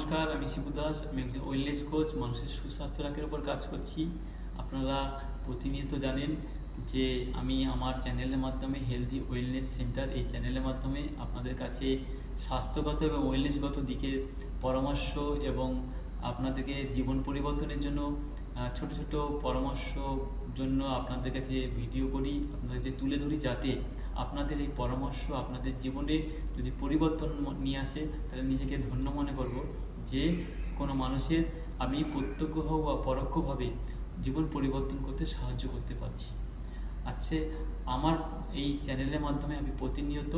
নমস্কার, আমি শিবু দাস। আমি একজন ওয়েলনেস কোচ, মানুষের সুস্বাস্থ্য রাখার উপর কাজ করছি। আপনারা প্রতিনিয়ত জানেন যে আমি আমার চ্যানেলের মাধ্যমে হেলদি ওয়েলনেস সেন্টার, এই চ্যানেলের মাধ্যমে আপনাদের কাছে স্বাস্থ্যগত এবং ওয়েলনেসগত দিকের পরামর্শ এবং আপনাদেরকে জীবন পরিবর্তনের জন্য ছোট ছোট পরামর্শ জন্য আপনাদের কাছে ভিডিও করি, আপনাদের কাছে তুলে ধরি, যাতে আপনাদের এই পরামর্শ আপনাদের জীবনে যদি পরিবর্তন নিয়ে আসে, তাহলে নিজেকে ধন্য মনে করব যে কোনো মানুষের আমি প্রত্যক্ষ হোক বা পরোক্ষভাবে জীবন পরিবর্তন করতে সাহায্য করতে পারছি। আচ্ছা, আমার এই চ্যানেলের মাধ্যমে আমি প্রতিনিয়ত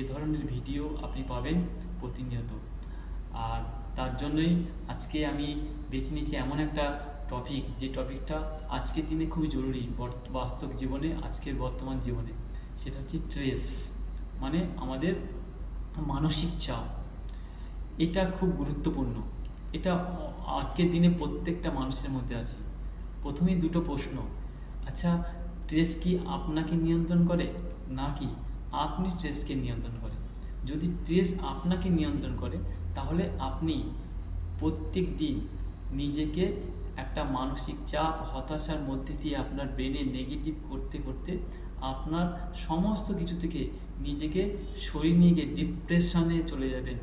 এ ধরনের ভিডিও আপনি পাবেন প্রতিনিয়ত। আর তার জন্যই আজকে আমি বেছে নিয়েছি এমন একটা টপিক, যে টপিকটা আজকের দিনে খুবই জরুরি বাস্তব জীবনে, আজকের বর্তমান জীবনে। সেটা হচ্ছে স্ট্রেস, মানে আমাদের মানসিক চাপ। এটা খুব গুরুত্বপূর্ণ। এটা আজকের দিনে প্রত্যেকটা মানুষের মধ্যে আছে। প্রথমেই দুটো প্রশ্ন। আচ্ছা, স্ট্রেস কি আপনাকে নিয়ন্ত্রণ করে, নাকি আপনি স্ট্রেসকে নিয়ন্ত্রণ করেন? যদি স্ট্রেস আপনাকে নিয়ন্ত্রণ করে, তাহলে আপনি প্রত্যেক দিন নিজেকে একটা মানসিক চাপ, হতাশার মধ্যে দিয়ে আপনার ব্রেনে নেগেটিভ করতে করতে আপনার সমস্ত কিছু থেকে নিজেকে সরিয়ে নিয়ে গিয়ে ডিপ্রেশনে চলে যাবেন,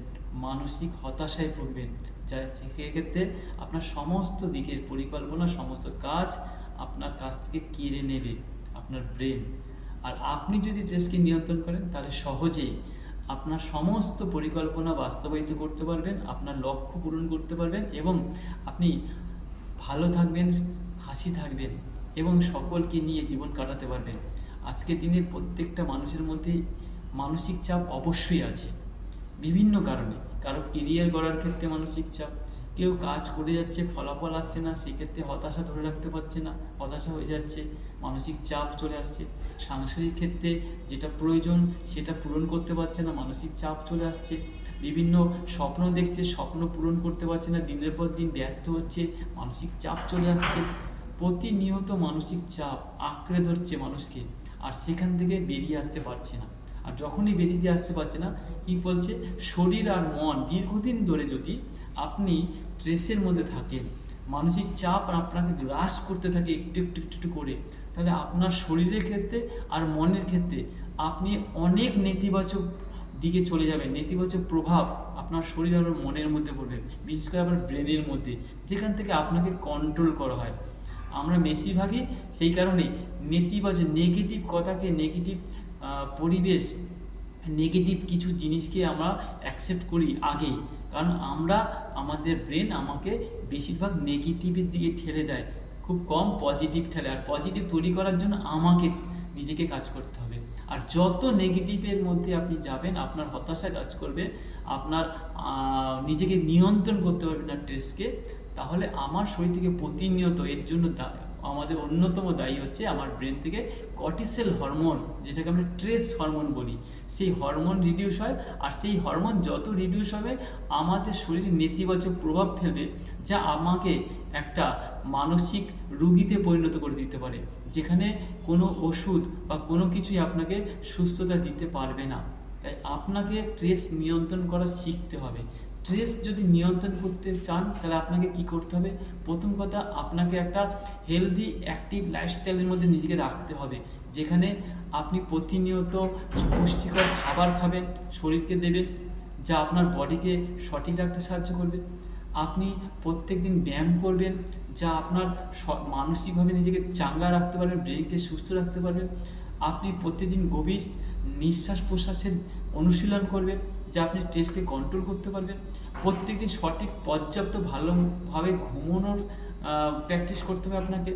মানসিক হতাশায় ভুগবেন। যা সেক্ষেত্রে আপনার সমস্ত দিকের পরিকল্পনা, সমস্ত কাজ আপনার কাছ থেকে কেড়ে নেবে আপনার ব্রেন। আর আপনি যদি স্ট্রেসকে নিয়ন্ত্রণ করেন, তাহলে সহজেই আপনার সমস্ত পরিকল্পনা বাস্তবায়িত করতে পারবেন, আপনার লক্ষ্য পূরণ করতে পারবেন, এবং আপনি ভালো থাকবেন, হাসি থাকবেন এবং সকলকে নিয়ে জীবন কাটাতে পারবেন। আজকের দিনে প্রত্যেকটা মানুষের মধ্যে মানসিক চাপ অবশ্যই আছে, বিভিন্ন কারণে। কারো কেরিয়ার গড়ার ক্ষেত্রে মানসিক চাপ, কেউ কাজ করে যাচ্ছে, ফলাফল আসছে না, সেক্ষেত্রে হতাশা ধরে রাখতে পারছে না, হতাশা হয়ে যাচ্ছে, মানসিক চাপ চলে আসছে। সাংসারিক ক্ষেত্রে যেটা প্রয়োজন সেটা পূরণ করতে পারছে না, মানসিক চাপ চলে আসছে। বিভিন্ন স্বপ্ন দেখছে, স্বপ্ন পূরণ করতে পারছে না, দিনের পর দিন ব্যর্থ হচ্ছে, মানসিক চাপ চলে আসছে। প্রতিনিয়ত মানসিক চাপ আঁকড়ে ধরছে মানুষকে, আর সেখান থেকে বেরিয়ে আসতে পারছে না। আর যখনই বেরিয়ে আসতে পারছে না, কি বলছে, শরীর আর মন দীর্ঘদিন ধরে যদি আপনি স্ট্রেসের মধ্যে থাকেন, মানসিক চাপ আপনাকে গ্রাস করতে থাকে একটু একটু একটু একটু করে, তাহলে আপনার শরীরের ক্ষেত্রে আর মনের ক্ষেত্রে আপনি অনেক নেতিবাচক দিকে চলে যাবেন। নেতিবাচক প্রভাব আপনার শরীর আর মনের মধ্যে পড়বে, বিশেষ করে আপনার ব্রেনের মধ্যে, যেখান থেকে আপনাকে কন্ট্রোল করা হয়। আমরা বেশিরভাগই সেই কারণেই নেতিবাচক, নেগেটিভ কথাকে, নেগেটিভ পরিবেশ, নেগেটিভ কিছু জিনিসকে আমরা অ্যাকসেপ্ট করি আগেই, কারণ আমাদের ব্রেন আমাকে বেশিরভাগ নেগেটিভের দিকে ঠেলে দেয়, খুব কম পজিটিভ ঠেলে। আর পজিটিভ তৈরি করার জন্য আমাকে নিজেকে কাজ করতে হবে। আর যত নেগেটিভের মধ্যে আপনি যাবেন, আপনার হতাশা কাজ করবে, আপনার নিজেকে নিয়ন্ত্রণ করতে পারবেন না স্ট্রেসকে, তাহলে আমার শরীর থেকে প্রতিনিয়ত এর জন্য আমাদের অন্যতম দায়ী হচ্ছে আমার ব্রেন থেকে কর্টিসল হরমোন, যেটাকে আমরা স্ট্রেস হরমোন বলি, সেই হরমোন রিডিউস হয়। আর সেই হরমোন যত রিডিউস হবে, আমাদের শরীরে নেতিবাচক প্রভাব ফেলবে, যা আমাকে একটা মানসিক রোগীতে পরিণত করে দিতে পারে, যেখানে কোনো ওষুধ বা কোনো কিছুই আপনাকে সুস্থতা দিতে পারবে না। তাই আপনাকে স্ট্রেস নিয়ন্ত্রণ করা শিখতে হবে। স্ট্রেস যদি নিয়ন্ত্রণ করতে চান, তাহলে আপনাকে কি করতে হবে? প্রথম কথা, আপনাকে একটা হেলদি অ্যাক্টিভ লাইফস্টাইলের মধ্যে নিজেকে রাখতে হবে, যেখানে আপনি প্রতিনিয়ত পুষ্টিকর খাবার খাবেন, শরীরকে দেবেন, যা আপনার বডিকে সঠিক রাখতে সাহায্য করবে। আপনি প্রত্যেক দিন ব্যায়াম করবেন, যা আপনার মানসিকভাবে নিজেকে চাঙ্গা রাখতে পারবেন, ব্রেনকে সুস্থ রাখতে পারবেন। আপনি প্রতিদিন গভীর নিঃশ্বাস প্রশ্বাসের অনুশীলন করবেন, যা আপনি স্ট্রেসকে কন্ট্রোল করতে পারবেন। প্রত্যেকদিন সঠিক পর্যাপ্ত ভালোভাবে ঘুমানোর প্র্যাকটিস করতে হবে আপনাকে,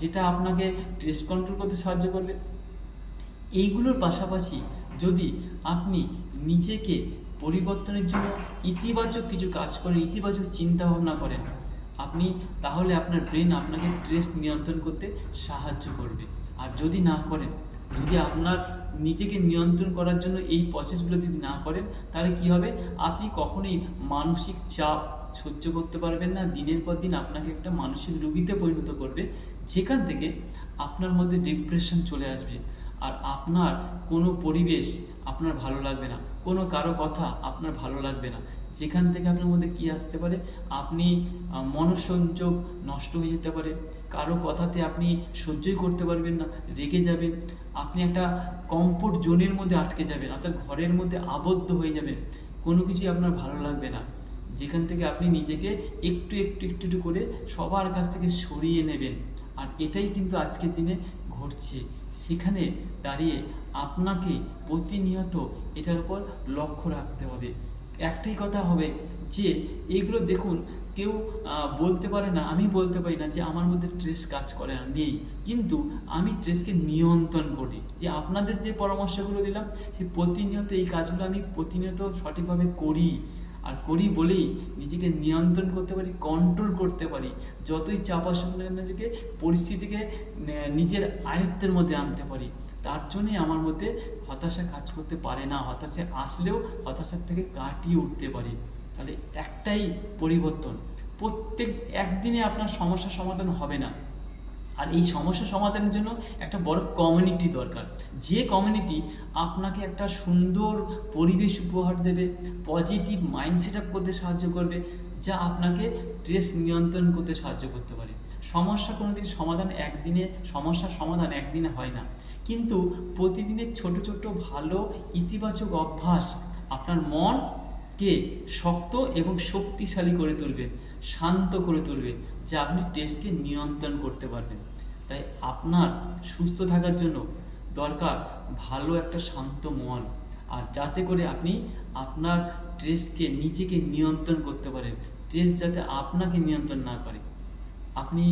যেটা আপনাকে স্ট্রেস কন্ট্রোল করতে সাহায্য করবে। এইগুলোর পাশাপাশি যদি আপনি নিজেকে পরিবর্তনের জন্য ইতিবাচক কিছু কাজ করেন, ইতিবাচক চিন্তা ভাবনা করেন, তাহলে আপনার ব্রেন আপনাকে স্ট্রেস নিয়ন্ত্রণ করতে সাহায্য করবে। আর যদি না করেন, যদি আপনার নিজেকে নিয়ন্ত্রণ করার জন্য এই প্রসেসগুলো যদি না করেন, তাহলে কি হবে? আপনি কখনোই মানসিক চাপ সহ্য করতে পারবেন না। দিনের পর দিন আপনাকে একটা মানসিক রোগীতে পরিণত করবে, যেখান থেকে আপনার মধ্যে ডিপ্রেশন চলে আসবে। আর আপনার কোনো পরিবেশ আপনার ভালো লাগবে না, কোনো কারো কথা আপনার ভালো লাগবে না, যেখান থেকে আপনার মধ্যে কি আসতে পারে, আপনি মনোসংযোগ নষ্ট হয়ে যেতে পারে, কারো কথাতে আপনি সহ্যই করতে পারবেন না, রেগে যাবেন, আপনি একটা কমফোর্ট জোনের মধ্যে আটকে যাবেন, অর্থাৎ ঘরের মধ্যে আবদ্ধ হয়ে যাবেন, কোনো কিছুই আপনার ভালো লাগবে না, যেখান থেকে আপনি নিজেকে একটু একটু একটু একটু করে সবার কাছ থেকে সরিয়ে নেবেন। আর এটাই কিন্তু আজকের দিনে ঘটছে। সেখানে দাঁড়িয়ে আপনাকে প্রতিনিয়ত এটার উপর লক্ষ্য রাখতে হবে। একটাই কথা হবে যে এইগুলো দেখুন, কেউ বলতে পারে না, আমি বলতে পারি না যে আমার মধ্যে স্ট্রেস কাজ করে না, নেই, কিন্তু আমি স্ট্রেসকে নিয়ন্ত্রণ করি। যে আপনাদের যে পরামর্শগুলো দিলাম, সেই প্রতিনিয়ত এই কাজগুলো আমি প্রতিনিয়ত সঠিকভাবে করি, আর করি বলেই নিজেকে নিয়ন্ত্রণ করতে পারি, কন্ট্রোল করতে পারি। যতই চাপ আসুক না নিজেকে, পরিস্থিতিকে নিজের আয়ত্তের মধ্যে আনতে পারি। তার জন্যই আমার মধ্যে হতাশা কাজ করতে পারে না, হতাশা আসলেও হতাশার থেকে কাটিয়ে উঠতে পারি। তাহলে একটাই পরিবর্তন, প্রত্যেক একদিনে আপনার সমস্যার সমাধান হবে না। আর এই সমস্যা সমাধানের জন্য একটা বড় কমিউনিটি দরকার, যে কমিউনিটি আপনাকে একটা সুন্দর পরিবেশ উপহার দেবে, পজিটিভ মাইন্ড সেট আপ করতে সাহায্য করবে, যা আপনাকে স্ট্রেস নিয়ন্ত্রণ করতে সাহায্য করতে পারে। সমস্যার সমাধান একদিনে হয় না, কিন্তু প্রতিদিনের ছোট ছোট ভালো ইতিবাচক অভ্যাস আপনার মনকে শক্ত এবং শক্তিশালী করে তুলবে, শান্ত করে তুলবে, যা আপনি স্ট্রেসকে নিয়ন্ত্রণ করতে পারবেন। তাই আপনার সুস্থ থাকার জন্য দরকার ভালো একটা শান্ত মন, আর যাতে করে আপনি আপনার স্ট্রেসকে নিজেকে নিয়ন্ত্রণ করতে পারেন, স্ট্রেস যাতে আপনাকে নিয়ন্ত্রণ না করে। আপনি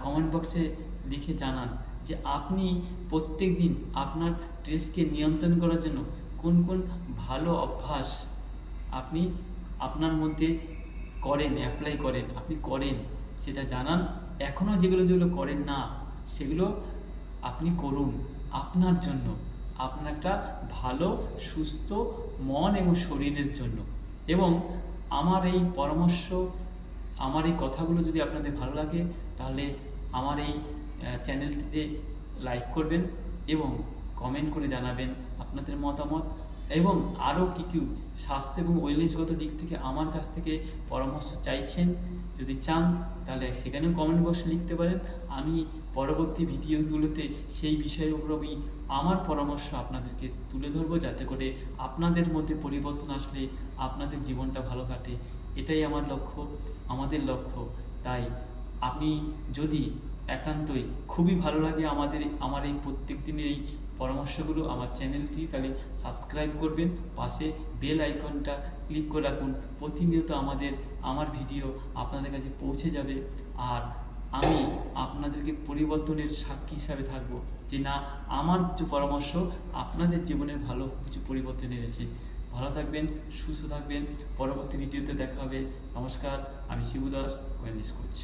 কমেন্ট বক্সে লিখে জানান যে আপনি প্রত্যেক দিন আপনার স্ট্রেসকে নিয়ন্ত্রণ করার জন্য কোন কোন ভালো অভ্যাস আপনি আপনার মধ্যে করেন, অ্যাপ্লাই করেন, আপনি করেন, সেটা জানান। এখনও যেগুলো যেগুলো করেন না, সেগুলো আপনি করুন আপনার জন্য, আপনার একটা ভালো সুস্থ মন এবং শরীরের জন্য। এবং আমার এই পরামর্শ, আমার এই কথাগুলো যদি আপনাদের ভালো লাগে, তাহলে আমার এই চ্যানেলটিতে লাইক করবেন এবং কমেন্ট করে জানাবেন আপনাদের মতামত। এবং আরও কিছু স্বাস্থ্য এবং ওয়েলনেসগত দিক থেকে আমার কাছ থেকে পরামর্শ চাইছেন, যদি চান তাহলে সেখানেও কমেন্ট বক্সে লিখতে পারেন। আমি পরবর্তী ভিডিওগুলোতে সেই বিষয়ের উপর আমি আমার পরামর্শ আপনাদেরকে তুলে ধরবো, যাতে করে আপনাদের মধ্যে পরিবর্তন আসলে আপনাদের জীবনটা ভালো কাটে। এটাই আমার লক্ষ্য, আমাদের লক্ষ্য। তাই আপনি যদি একান্তই খুবই ভালো লাগে আমার এই প্রত্যেক দিনের এই পরামর্শগুলো, আমার চ্যানেলটি, তাহলে সাবস্ক্রাইব করবেন, পাশে বেল আইকনটা ক্লিক করে রাখুন। প্রতিনিয়ত আমার ভিডিও আপনাদের কাছে পৌঁছে যাবে, আর আমি আপনাদেরকে পরিবর্তনের সাক্ষী হিসাবে থাকবো, যে না, আমার কিছু পরামর্শ আপনাদের জীবনের ভালো কিছু পরিবর্তন এনেছে। ভালো থাকবেন, সুস্থ থাকবেন, পরবর্তী ভিডিওতে দেখা হবে। নমস্কার, আমি শিবু দাস, ওয়েলনেস কোচ।